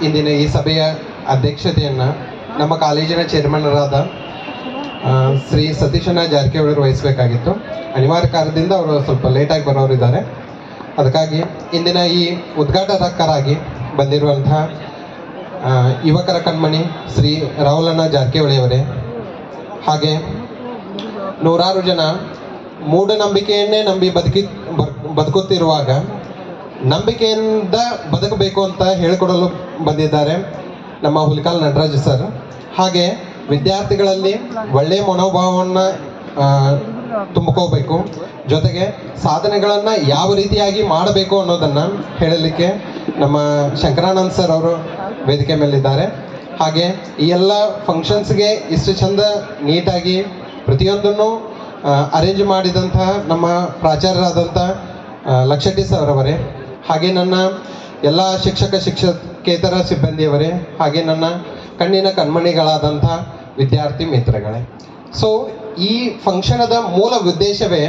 ಇಂದಿನ ಈ ಸಭೆಯ ಅಧ್ಯಕ್ಷತೆಯನ್ನು ನಮ್ಮ ಕಾಲೇಜಿನ ಚೇರ್ಮನ್ರಾದ ಶ್ರೀ ಸತೀಶಣ್ಣ ಜಾರಕಿಹೊಳಿ ವಹಿಸಬೇಕಾಗಿತ್ತು. ಅನಿವಾರ್ಯ ಕಾರಣದಿಂದ ಅವರು ಸ್ವಲ್ಪ ಲೇಟಾಗಿ ಬರೋರಿದ್ದಾರೆ. ಅದಕ್ಕಾಗಿ ಇಂದಿನ ಈ ಉದ್ಘಾಟಕರಾಗಿ ಬಂದಿರುವಂತಹ ಯುವಕರ ಕಣ್ಮಣಿ ಶ್ರೀ ರಾಹುಲಣ್ಣ ಜಾರಕಿಹೊಳಿಯವರೇ, ಹಾಗೆ ನೂರಾರು ಜನ ಮೂಢನಂಬಿಕೆಯನ್ನೇ ನಂಬಿ ಬದುಕುತ್ತಿರುವಾಗ ನಂಬಿಕೆಯಿಂದ ಬದುಕಬೇಕು ಅಂತ ಹೇಳಿಕೊಡಲು ಬಂದಿದ್ದಾರೆ ನಮ್ಮ ಹುಲಿಕಾಲ್ ನಟರಾಜ್ ಸರ್. ಹಾಗೆ ವಿದ್ಯಾರ್ಥಿಗಳಲ್ಲಿ ಒಳ್ಳೆಯ ಮನೋಭಾವವನ್ನು ತುಂಬಿಕೋಬೇಕು, ಜೊತೆಗೆ ಸಾಧನೆಗಳನ್ನು ಯಾವ ರೀತಿಯಾಗಿ ಮಾಡಬೇಕು ಅನ್ನೋದನ್ನು ಹೇಳಲಿಕ್ಕೆ ನಮ್ಮ ಶಂಕರಾನಂದ್ ಸರ್ ಅವರು ವೇದಿಕೆ ಮೇಲಿದ್ದಾರೆ. ಹಾಗೆ ಈ ಎಲ್ಲ ಫಂಕ್ಷನ್ಸ್ಗೆ ಇಷ್ಟು ಚಂದ ನೀಟಾಗಿ ಪ್ರತಿಯೊಂದನ್ನು ಅರೇಂಜ್ ಮಾಡಿದಂತಹ ನಮ್ಮ ಪ್ರಾಚಾರ್ಯರಾದಂಥ ಲಕ್ಷಟಿ ಸರ್ ಅವರೇ, ಹಾಗೆ ನನ್ನ ಎಲ್ಲ ಶಿಕ್ಷಕೇತರ ಸಿಬ್ಬಂದಿಯವರೇ, ಹಾಗೆ ನನ್ನ ಕಣ್ಣಿನ ಕಣ್ಮಣಿಗಳಾದಂಥ ವಿದ್ಯಾರ್ಥಿ ಮಿತ್ರಗಳೇ. ಸೊ ಈ ಫಂಕ್ಷನದ ಮೂಲ ಉದ್ದೇಶವೇ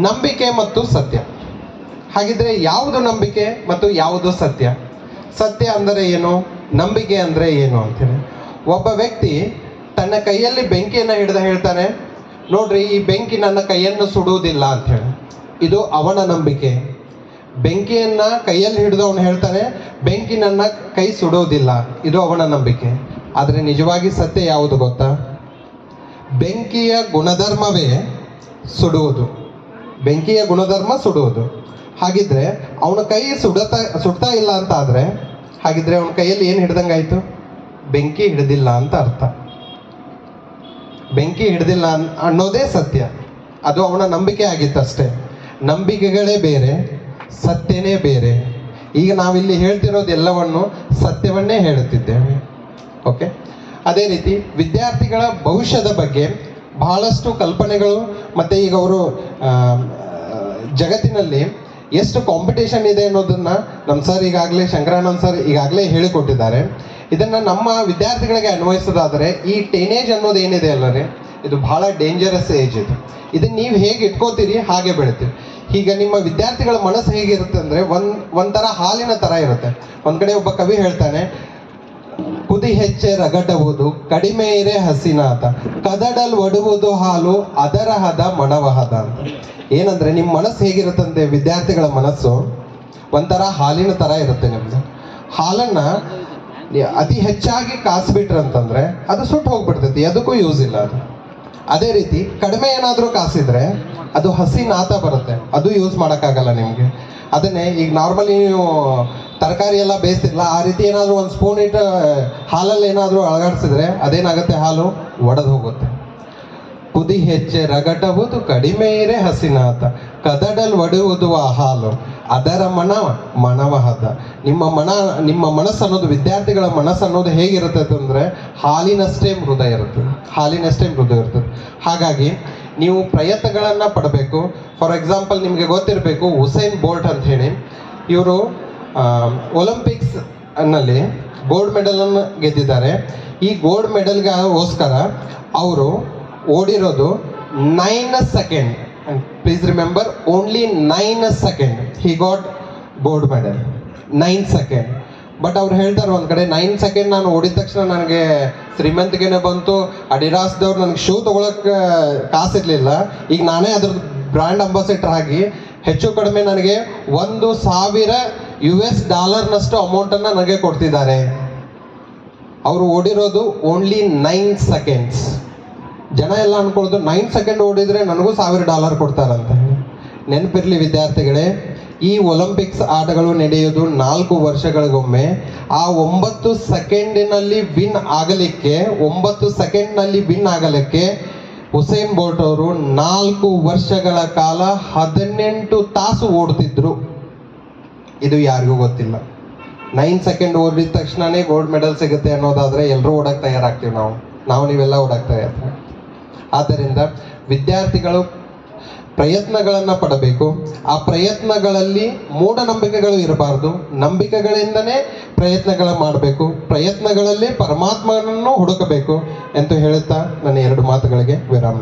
ನಂಬಿಕೆ ಮತ್ತು ಸತ್ಯ. ಹಾಗಿದ್ರೆ ಯಾವುದು ನಂಬಿಕೆ ಮತ್ತು ಯಾವುದು ಸತ್ಯ? ಸತ್ಯ ಅಂದರೆ ಏನು, ನಂಬಿಕೆ ಅಂದರೆ ಏನು ಅಂತೇಳಿ. ಒಬ್ಬ ವ್ಯಕ್ತಿ ತನ್ನ ಕೈಯಲ್ಲಿ ಬೆಂಕಿಯನ್ನು ಹಿಡಿದು ಹೇಳ್ತಾನೆ, ನೋಡ್ರಿ ಈ ಬೆಂಕಿ ನನ್ನ ಕೈಯನ್ನು ಸುಡುವುದಿಲ್ಲ ಅಂಥೇಳಿ. ಇದು ಅವನ ನಂಬಿಕೆ. ಬೆಂಕಿಯನ್ನು ಕೈಯಲ್ಲಿ ಹಿಡಿದು ಅವನು ಹೇಳ್ತಾನೆ, ಬೆಂಕಿ ನನ್ನ ಕೈ ಸುಡುವುದಿಲ್ಲ, ಇದು ಅವನ ನಂಬಿಕೆ. ಆದರೆ ನಿಜವಾಗಿ ಸತ್ಯ ಯಾವುದು ಗೊತ್ತಾ? ಬೆಂಕಿಯ ಗುಣಧರ್ಮವೇ ಸುಡುವುದು. ಬೆಂಕಿಯ ಗುಣಧರ್ಮ ಸುಡುವುದು. ಹಾಗಿದ್ರೆ ಅವನ ಕೈ ಸುಡ್ತಾ ಇಲ್ಲ ಅಂತ ಆದರೆ, ಹಾಗಿದ್ರೆ ಅವನ ಕೈಯಲ್ಲಿ ಏನು ಹಿಡ್ದಂಗಾಯ್ತು? ಬೆಂಕಿ ಹಿಡಿದಿಲ್ಲ ಅಂತ ಅರ್ಥ. ಬೆಂಕಿ ಹಿಡಿದಿಲ್ಲ ಅನ್ನೋದೇ ಸತ್ಯ. ಅದು ಅವನ ನಂಬಿಕೆ ಆಗಿತ್ತಷ್ಟೇ. ನಂಬಿಕೆಗಳೇ ಬೇರೆ, ಸತ್ಯನೇ ಬೇರೆ. ಈಗ ನಾವಿಲ್ಲಿ ಹೇಳ್ತಿರೋದು ಎಲ್ಲವನ್ನು ಸತ್ಯವನ್ನೇ ಹೇಳುತ್ತಿದ್ದೇವೆ. ಓಕೆ, ಅದೇ ರೀತಿ ವಿದ್ಯಾರ್ಥಿಗಳ ಭವಿಷ್ಯದ ಬಗ್ಗೆ ಬಹಳಷ್ಟು ಕಲ್ಪನೆಗಳು, ಮತ್ತು ಈಗ ಅವರು ಜಗತ್ತಿನಲ್ಲಿ ಎಷ್ಟು ಕಾಂಪಿಟೇಷನ್ ಇದೆ ಅನ್ನೋದನ್ನು ನಮ್ಮ ಸರ್ ಈಗಾಗಲೇ, ಶಂಕರಾನಂದ್ ಸರ್ ಈಗಾಗಲೇ ಹೇಳಿಕೊಟ್ಟಿದ್ದಾರೆ. ಇದನ್ನು ನಮ್ಮ ವಿದ್ಯಾರ್ಥಿಗಳಿಗೆ ಅನ್ವಯಿಸೋದಾದರೆ ಈ ಟೀನೇಜ್ ಅನ್ನೋದು ಏನಿದೆ ಅಲ್ಲರಿ, ಇದು ಬಹಳ ಡೇಂಜರಸ್ ಏಜ್. ಇದನ್ನು ನೀವು ಹೇಗೆ ಇಟ್ಕೋತೀರಿ ಹಾಗೆ ಬೆಳಿತೀರಿ. ಈಗ ನಿಮ್ಮ ವಿದ್ಯಾರ್ಥಿಗಳ ಮನಸ್ಸು ಹೇಗಿರುತ್ತೆ ಅಂದರೆ ಒಂಥರ ಹಾಲಿನ ಥರ ಇರುತ್ತೆ. ಒಂದು ಕಡೆ ಒಬ್ಬ ಕವಿ ಹೇಳ್ತಾನೆ, ಕುದಿ ಹೆಚ್ಚೆ ರಗಟುವುದು ಕಡಿಮೆ ಇರೆ ಹಸಿನಾತ, ಕದಡಲ್ ಒಡುವುದು ಹಾಲು ಅದರ ಹದ ಮಣವಹದ ಅಂತ. ಏನಂದ್ರೆ ನಿಮ್ಮ ಮನಸ್ಸು ಹೇಗಿರುತ್ತಂತೆ, ವಿದ್ಯಾರ್ಥಿಗಳ ಮನಸ್ಸು ಒಂಥರ ಹಾಲಿನ ಥರ ಇರುತ್ತೆ. ನಿಮ್ದು ಹಾಲನ್ನು ಅತಿ ಹೆಚ್ಚಾಗಿ ಕಾಸಿಬಿಟ್ರಂತಂದ್ರೆ ಅದು ಸುಟ್ಟು ಹೋಗ್ಬಿಡ್ತೈತಿ, ಅದಕ್ಕೂ ಯೂಸ್ ಇಲ್ಲ ಅದು. ಅದೇ ರೀತಿ ಕಡಿಮೆ ಏನಾದರೂ ಕಾಸಿದ್ರೆ ಅದು ಹಸಿ ನಾತ ಬರುತ್ತೆ, ಅದು ಯೂಸ್ ಮಾಡೋಕ್ಕಾಗಲ್ಲ ನಿಮಗೆ. ಅದನ್ನೇ ಈಗ ನಾರ್ಮಲಿ ನೀವು ತರಕಾರಿ ಎಲ್ಲ ಬೇಯಿಸ್ತಿರಲ್ಲ, ಆ ರೀತಿ ಏನಾದರೂ ಒಂದು ಸ್ಪೂನ್ ಇಟ್ಟು ಹಾಲಲ್ಲಿ ಏನಾದರೂ ಅಳಗಾಡಿಸಿದ್ರೆ ಅದೇನಾಗುತ್ತೆ, ಹಾಲು ಒಡೆದು ಹೋಗುತ್ತೆ. ಕುದಿ ಹೆಚ್ಚೆ ರಗಟುವುದು ಕಡಿಮೆ ಇರೆ ಹಸಿನಾತ, ಕದಡಲ್ ಒಡೆಯುವುದು ಆ ಹಾಲು ಅದರ ಮಣವಹದ. ನಿಮ್ಮ ಮನಸ್ಸು ಅನ್ನೋದು, ವಿದ್ಯಾರ್ಥಿಗಳ ಮನಸ್ಸು ಅನ್ನೋದು ಹೇಗಿರ್ತದೆ ಅಂದರೆ ಹಾಲಿನಷ್ಟೇ ಮೃದ ಇರ್ತದೆ. ಹಾಗಾಗಿ ನೀವು ಪ್ರಯತ್ನಗಳನ್ನು ಪಡಬೇಕು. ಫಾರ್ ಎಕ್ಸಾಂಪಲ್ ನಿಮಗೆ ಗೊತ್ತಿರಬೇಕು, ಉಸೇನ್ ಬೋಲ್ಟ್ ಅಂತ ಹೇಳಿ, ಇವರು ಒಲಿಂಪಿಕ್ಸ್ ನಲ್ಲಿ ಗೋಲ್ಡ್ ಮೆಡಲನ್ನು ಗೆದ್ದಿದ್ದಾರೆ. ಈ ಗೋಲ್ಡ್ ಮೆಡಲ್ಗೋಸ್ಕರ ಅವರು ಓಡಿರೋದು 9 second. Please remember, only 9 second he got gold medal. 9 second. But ಅವ್ರು ಹೇಳ್ತಾರೆ ಒಂದು ಕಡೆ, 9 ಸೆಕೆಂಡ್ ನಾನು ಓಡಿದ ತಕ್ಷಣ ನನಗೆ ಶ್ರೀಮಂತಿಗೆನೇ ಬಂತು, ಅಡಿಡಾಸ್ದವ್ರು ನನಗೆ ಶೂ ತೊಗೊಳಕ್ಕೆ ಕಾಸಿರಲಿಲ್ಲ, ಈಗ ನಾನೇ ಅದ್ರದ್ದು ಬ್ರ್ಯಾಂಡ್ ಅಂಬಾಸಿಡರ್ ಆಗಿ ಹೆಚ್ಚು ಕಡಿಮೆ ನನಗೆ $1,000 ಅಮೌಂಟನ್ನು ನನಗೆ ಕೊಡ್ತಿದ್ದಾರೆ. ಅವರು ಓಡಿರೋದು ಓನ್ಲಿ 9 ಸೆಕೆಂಡ್ಸ್. ಜನ ಎಲ್ಲ ಅನ್ಕೊಳ್ಳೋದು 9 ಸೆಕೆಂಡ್ ಓಡಿದ್ರೆ ನನಗೂ $1,000 ಕೊಡ್ತಾರಂತ. ನೆನಪಿರಲಿ ವಿದ್ಯಾರ್ಥಿಗಳೇ, ಈ ಒಲಿಂಪಿಕ್ಸ್ ಆಟಗಳು ನಡೆಯೋದು 4 ವರ್ಷಗಳಿಗೊಮ್ಮೆ. ಆ 9 ಸೆಕೆಂಡಿನಲ್ಲಿ ವಿನ್ ಆಗಲಿಕ್ಕೆ ಉಸೇನ್ ಬೋಲ್ಟ್ ಅವರು 4 ವರ್ಷಗಳ ಕಾಲ 18 ತಾಸು ಓಡ್ತಿದ್ರು. ಇದು ಯಾರಿಗೂ ಗೊತ್ತಿಲ್ಲ. 9 ಸೆಕೆಂಡ್ ಓಡಿದ ತಕ್ಷಣನೇ ಗೋಲ್ಡ್ ಮೆಡಲ್ ಸಿಗುತ್ತೆ ಅನ್ನೋದಾದ್ರೆ ಎಲ್ಲರೂ ಓಡಕ್ಕೆ ತಯಾರಾಗ್ತೀವಿ. ನಾವು ನೀವೆಲ್ಲ ಓಡಕ್ಕೆ ತಯಾರ. ಆದ್ದರಿಂದ ವಿದ್ಯಾರ್ಥಿಗಳು ಪ್ರಯತ್ನಗಳನ್ನು ಪಡಬೇಕು. ಆ ಪ್ರಯತ್ನಗಳಲ್ಲಿ ಮೂಢನಂಬಿಕೆಗಳು ಇರಬಾರ್ದು. ನಂಬಿಕೆಗಳಿಂದನೇ ಪ್ರಯತ್ನಗಳ ಮಾಡಬೇಕು. ಪ್ರಯತ್ನಗಳಲ್ಲಿ ಪರಮಾತ್ಮನನ್ನು ಹುಡುಕಬೇಕು ಎಂದು ಹೇಳುತ್ತಾ ನನ್ನ 2 ಮಾತುಗಳಿಗೆ ವಿರಾಮ.